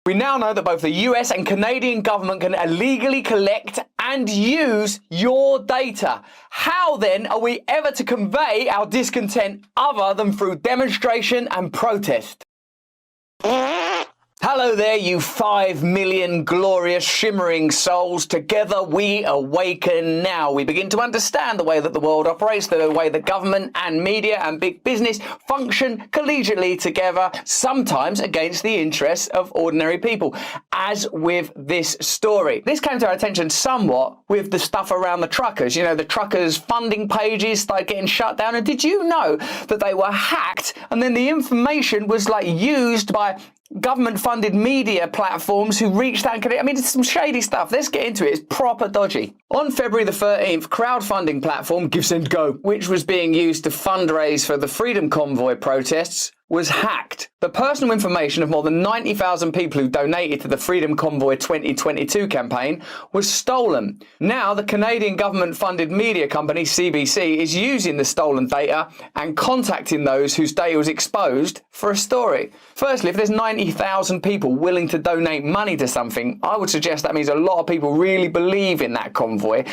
We now know that both the US and Canadian government can illegally collect and use your data. How then are we ever to convey our discontent other than through demonstration and protest? Hello there, you 5 million glorious, shimmering souls. Together we awaken now. We begin to understand the way that the world operates, the way that government and media and big business function collegiately together, sometimes against the interests of ordinary people, as with this story. This came to our attention somewhat with the stuff around the truckers. You know, the truckers' funding pages started getting shut down. And did you know that they were hacked and then the information was used by government-funded media platforms who reached out and connect? I mean, it's some shady stuff. Let's get into it. It's proper dodgy. On February the 13th, crowdfunding platform Give Send Go, which was being used to fundraise for the Freedom Convoy protests, was hacked. The personal information of more than 90,000 people who donated to the Freedom Convoy 2022 campaign was stolen. Now, the Canadian government-funded media company CBC is using the stolen data and contacting those whose data was exposed for a story. Firstly, if there's 90,000 people willing to donate money to something, I would suggest that means a lot of people really believe in that convoy.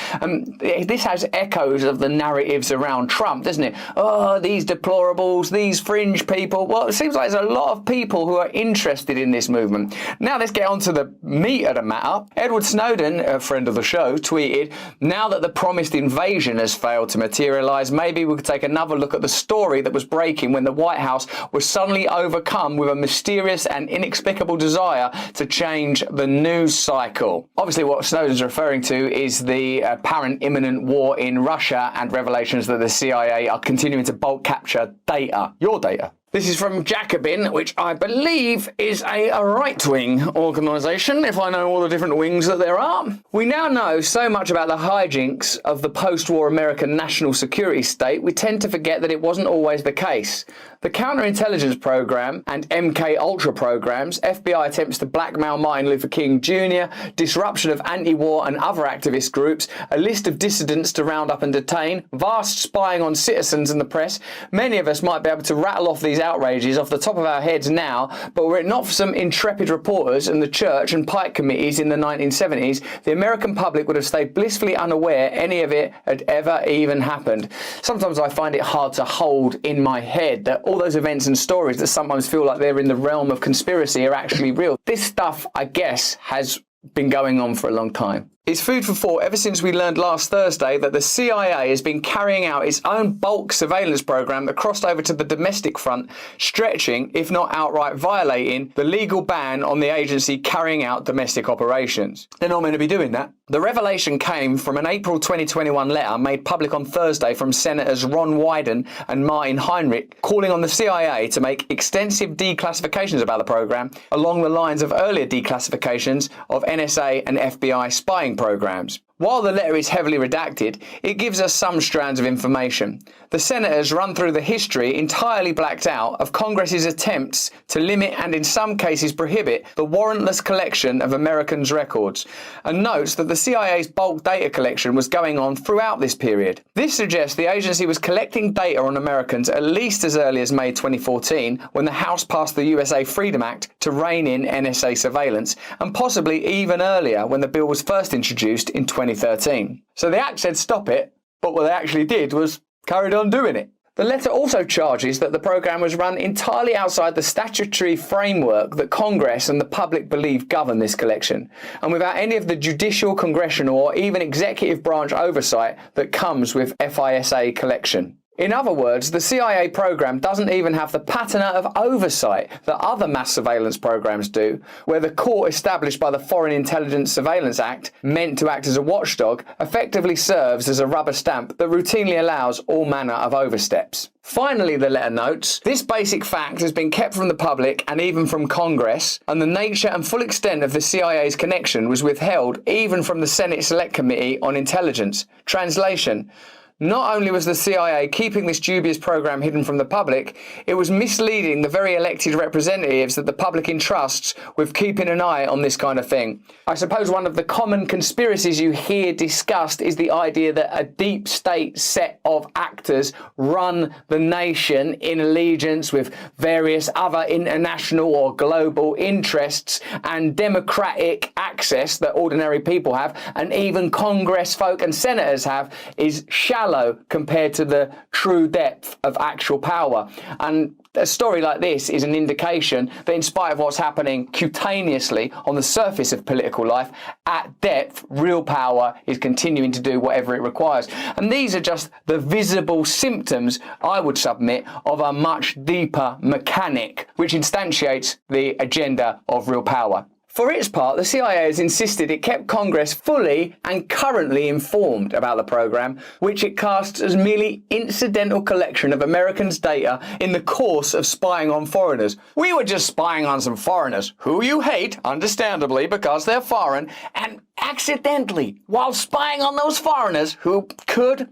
This has echoes of the narratives around Trump, doesn't it? Oh, these deplorables, these fringe people. Well, it seems like there's a lot of people who are interested in this movement. Now let's get on to the meat of the matter. Edward Snowden, a friend of the show, tweeted, "Now that the promised invasion has failed to materialise, maybe we could take another look at the story that was breaking when the White House was suddenly overcome with a mysterious and inexplicable desire to change the news cycle." Obviously what Snowden's referring to is the apparent imminent war in Russia and revelations that the CIA are continuing to bulk capture data, your data. This is from Jacobin, which I believe is a right-wing organisation, if I know all the different wings that there are. We now know so much about the hijinks of the post-war American national security state, we tend to forget that it wasn't always the case. The counterintelligence program and MK Ultra programs, FBI attempts to blackmail Martin Luther King Jr., disruption of anti-war and other activist groups, a list of dissidents to round up and detain, vast spying on citizens and the press. Many of us might be able to rattle off these outrages off the top of our heads now, but were it not for some intrepid reporters and the church and Pike committees in the 1970s, the American public would have stayed blissfully unaware any of it had ever even happened. Sometimes I find it hard to hold in my head that all those events and stories that sometimes feel like they're in the realm of conspiracy are actually real. This stuff, I guess, has been going on for a long time. It's food for thought ever since we learned last Thursday that the CIA has been carrying out its own bulk surveillance program that crossed over to the domestic front, stretching, if not outright violating, the legal ban on the agency carrying out domestic operations. They're not meant to be doing that. The revelation came from an April 2021 letter made public on Thursday from Senators Ron Wyden and Martin Heinrich, calling on the CIA to make extensive declassifications about the program, along the lines of earlier declassifications of NSA and FBI spying programs. While the letter is heavily redacted, it gives us some strands of information. The senators run through the history, entirely blacked out, of Congress's attempts to limit and in some cases prohibit the warrantless collection of Americans' records, and notes that the CIA's bulk data collection was going on throughout this period. This suggests the agency was collecting data on Americans at least as early as May 2014, when the House passed the USA Freedom Act to rein in NSA surveillance, and possibly even earlier when the bill was first introduced in 2013. So the Act said stop it, but what they actually did was carried on doing it. The letter also charges that the program was run entirely outside the statutory framework that Congress and the public believe govern this collection, and without any of the judicial, congressional, or even executive branch oversight that comes with FISA collection. In other words, the CIA program doesn't even have the patina of oversight that other mass surveillance programs do, where the court established by the Foreign Intelligence Surveillance Act, meant to act as a watchdog, effectively serves as a rubber stamp that routinely allows all manner of oversteps. Finally, the letter notes, this basic fact has been kept from the public and even from Congress, and the nature and full extent of the CIA's connection was withheld even from the Senate Select Committee on Intelligence. Translation: Not only was the CIA keeping this dubious program hidden from the public, it was misleading the very elected representatives that the public entrusts with keeping an eye on this kind of thing. I suppose one of the common conspiracies you hear discussed is the idea that a deep state set of actors run the nation in allegiance with various other international or global interests, and democratic access that ordinary people have, and even Congress folk and senators have, is shallow compared to the true depth of actual power. And a story like this is an indication that in spite of what's happening cutaneously on the surface of political life, at depth, real power is continuing to do whatever it requires. And these are just the visible symptoms, I would submit, of a much deeper mechanic which instantiates the agenda of real power. For its part, the CIA has insisted it kept Congress fully and currently informed about the program, which it casts as merely incidental collection of Americans' data in the course of spying on foreigners. We were just spying on some foreigners, who you hate, understandably, because they're foreign, and accidentally, while spying on those foreigners who could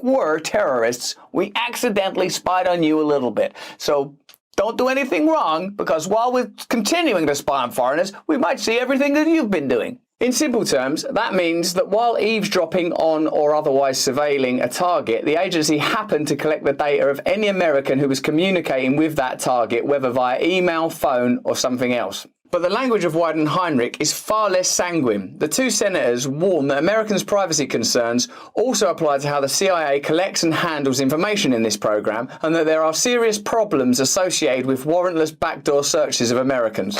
were terrorists, we accidentally spied on you a little bit. So don't do anything wrong, because while we're continuing to spy on foreigners, we might see everything that you've been doing. In simple terms, that means that while eavesdropping on or otherwise surveilling a target, the agency happened to collect the data of any American who was communicating with that target, whether via email, phone, or something else. But the language of Wyden and Heinrich is far less sanguine. The two senators warn that Americans' privacy concerns also apply to how the CIA collects and handles information in this program, and that there are serious problems associated with warrantless backdoor searches of Americans.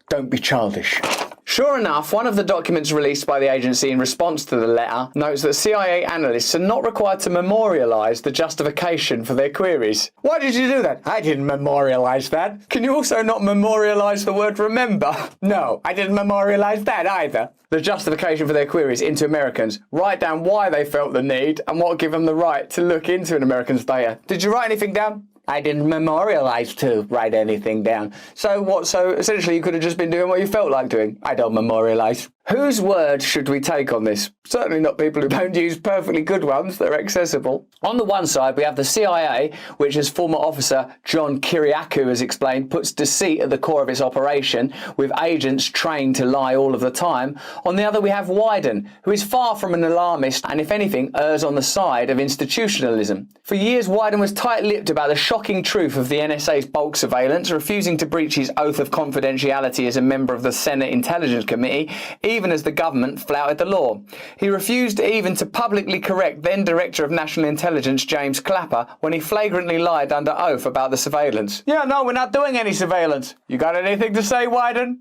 Don't be childish. Sure enough, one of the documents released by the agency in response to the letter notes that CIA analysts are not required to memorialise the justification for their queries. Why did you do that? I didn't memorialise that. Can you also not memorialise the word remember? No, I didn't memorialise that either. The justification for their queries into Americans. Write down why they felt the need and what gave them the right to look into an American's data. Did you write anything down? I didn't memorialise to write anything down. So what? So essentially you could have just been doing what you felt like doing. I don't memorialise. Whose word should we take on this? Certainly not people who don't use perfectly good ones that are accessible. On the one side, we have the CIA, which, as former officer John Kiriakou has explained, puts deceit at the core of its operation, with agents trained to lie all of the time. On the other, we have Wyden, who is far from an alarmist and, if anything, errs on the side of institutionalism. For years, Wyden was tight-lipped about the shocking truth of the NSA's bulk surveillance, refusing to breach his oath of confidentiality as a member of the Senate Intelligence Committee, even as the government flouted the law. He refused even to publicly correct then Director of National Intelligence James Clapper when he flagrantly lied under oath about the surveillance. Yeah, no, we're not doing any surveillance. You got anything to say, Wyden?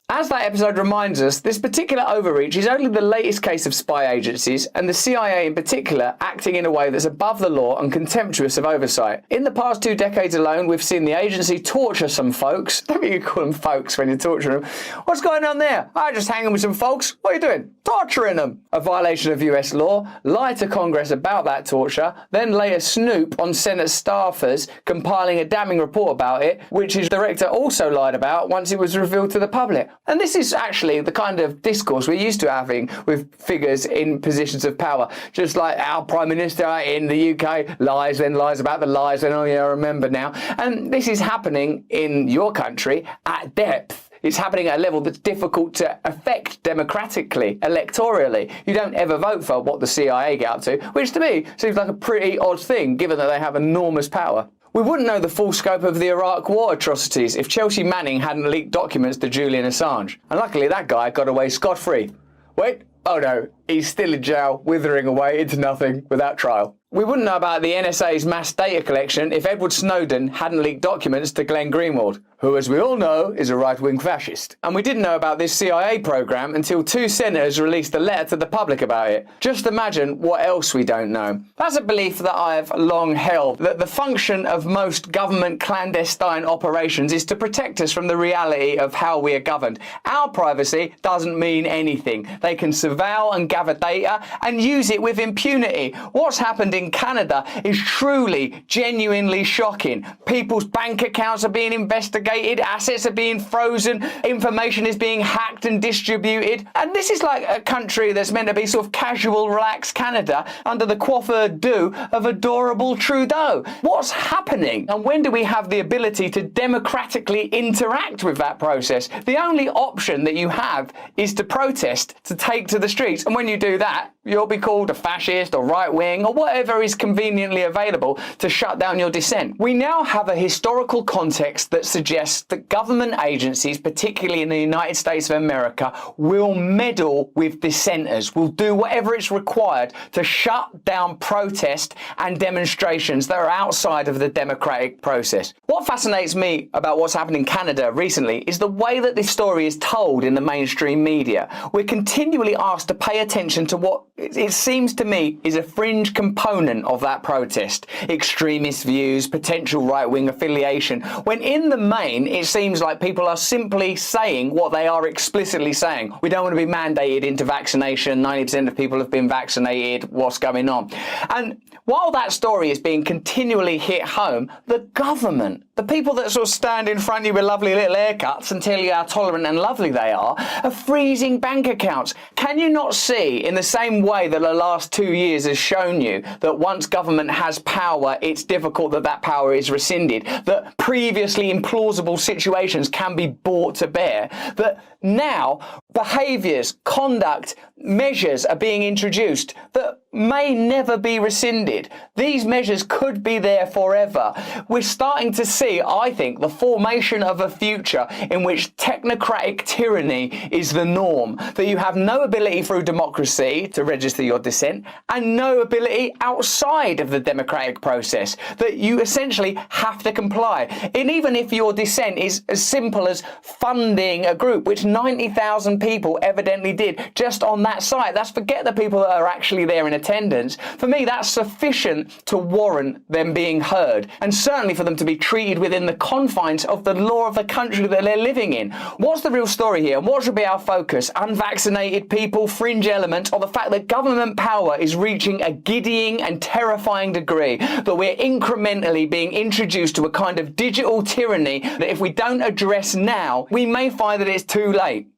As that episode reminds us, this particular overreach is only the latest case of spy agencies, and the CIA in particular acting in a way that's above the law and contemptuous of oversight. In the past 2 decades alone, we've seen the agency torture some folks. Don't you call them folks when you're torturing them. What's going on there? I'm just hanging with some folks. What are you doing? Torturing them. A violation of US law, lie to Congress about that torture, then later snoop on Senate staffers, compiling a damning report about it, which his director also lied about once it was revealed to the public. And this is actually the kind of discourse we're used to having with figures in positions of power. Just like our Prime Minister in the UK lies, then lies about the lies, and oh yeah, I remember now. And this is happening in your country at depth. It's happening at a level that's difficult to affect democratically, electorally. You don't ever vote for what the CIA get up to, which to me seems like a pretty odd thing, given that they have enormous power. We wouldn't know the full scope of the Iraq War atrocities if Chelsea Manning hadn't leaked documents to Julian Assange. And luckily that guy got away scot-free. Wait, oh no, he's still in jail, withering away into nothing without trial. We wouldn't know about the NSA's mass data collection if Edward Snowden hadn't leaked documents to Glenn Greenwald, who, as we all know, is a right-wing fascist. And we didn't know about this CIA program until 2 senators released a letter to the public about it. Just imagine what else we don't know. That's a belief that I've long held, that the function of most government clandestine operations is to protect us from the reality of how we are governed. Our privacy doesn't mean anything. They can surveil and gather data and use it with impunity. What's happened in Canada is truly, genuinely shocking. People's bank accounts are being investigated, assets are being frozen, information is being hacked and distributed. And this is like a country that's meant to be sort of casual, relaxed Canada under the coiffure do of adorable Trudeau. What's happening? And when do we have the ability to democratically interact with that process? The only option that you have is to protest, to take to the streets. And when you do that, you'll be called a fascist or right-wing or whatever is conveniently available to shut down your dissent. We now have a historical context that suggests that government agencies, particularly in the United States of America, will meddle with dissenters, will do whatever is required to shut down protest and demonstrations that are outside of the democratic process. What fascinates me about what's happened in Canada recently is the way that this story is told in the mainstream media. We're continually asked to pay attention to what it seems to me is a fringe component of that protest. Extremist views, potential right-wing affiliation, when in the main it seems like people are simply saying what they are explicitly saying. We don't want to be mandated into vaccination, 90% of people have been vaccinated, what's going on? And while that story is being continually hit home, the government, the people that sort of stand in front of you with lovely little haircuts and tell you how tolerant and lovely they are freezing bank accounts. Can you not see, in the same way that the last 2 years has shown you, that once government has power, it's difficult that that power is rescinded, that previously implausible situations can be brought to bear, that now behaviours, conduct, measures are being introduced that may never be rescinded. These measures could be there forever. We're starting to see, I think, the formation of a future in which technocratic tyranny is the norm, that you have no ability through democracy to register your dissent and no ability outside of the democratic process, that you essentially have to comply. And even if your dissent is as simple as funding a group, which 90,000 people evidently did just on that site, that's forget the people that are actually there in attendance. For me, that's sufficient to warrant them being heard, and certainly for them to be treated within the confines of the law of the country that they're living in. What's the real story here, and what should be our focus? Unvaccinated people, fringe elements, or the fact that government power is reaching a giddying and terrifying degree, that we're incrementally being introduced to a kind of digital tyranny that if we don't address now, we may find that it's too late.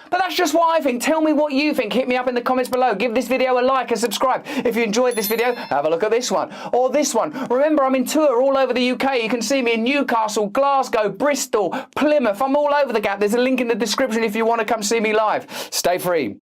But that's just what I think. Tell me what you think. Hit me up in the comments below. Give this video a like and subscribe. If you enjoyed this video, have a look at this one or this one. Remember, I'm in tour all over the UK. You can see me in Newcastle, Glasgow, Bristol, Plymouth. I'm all over the gap. There's a link in the description if you want to come see me live. Stay free.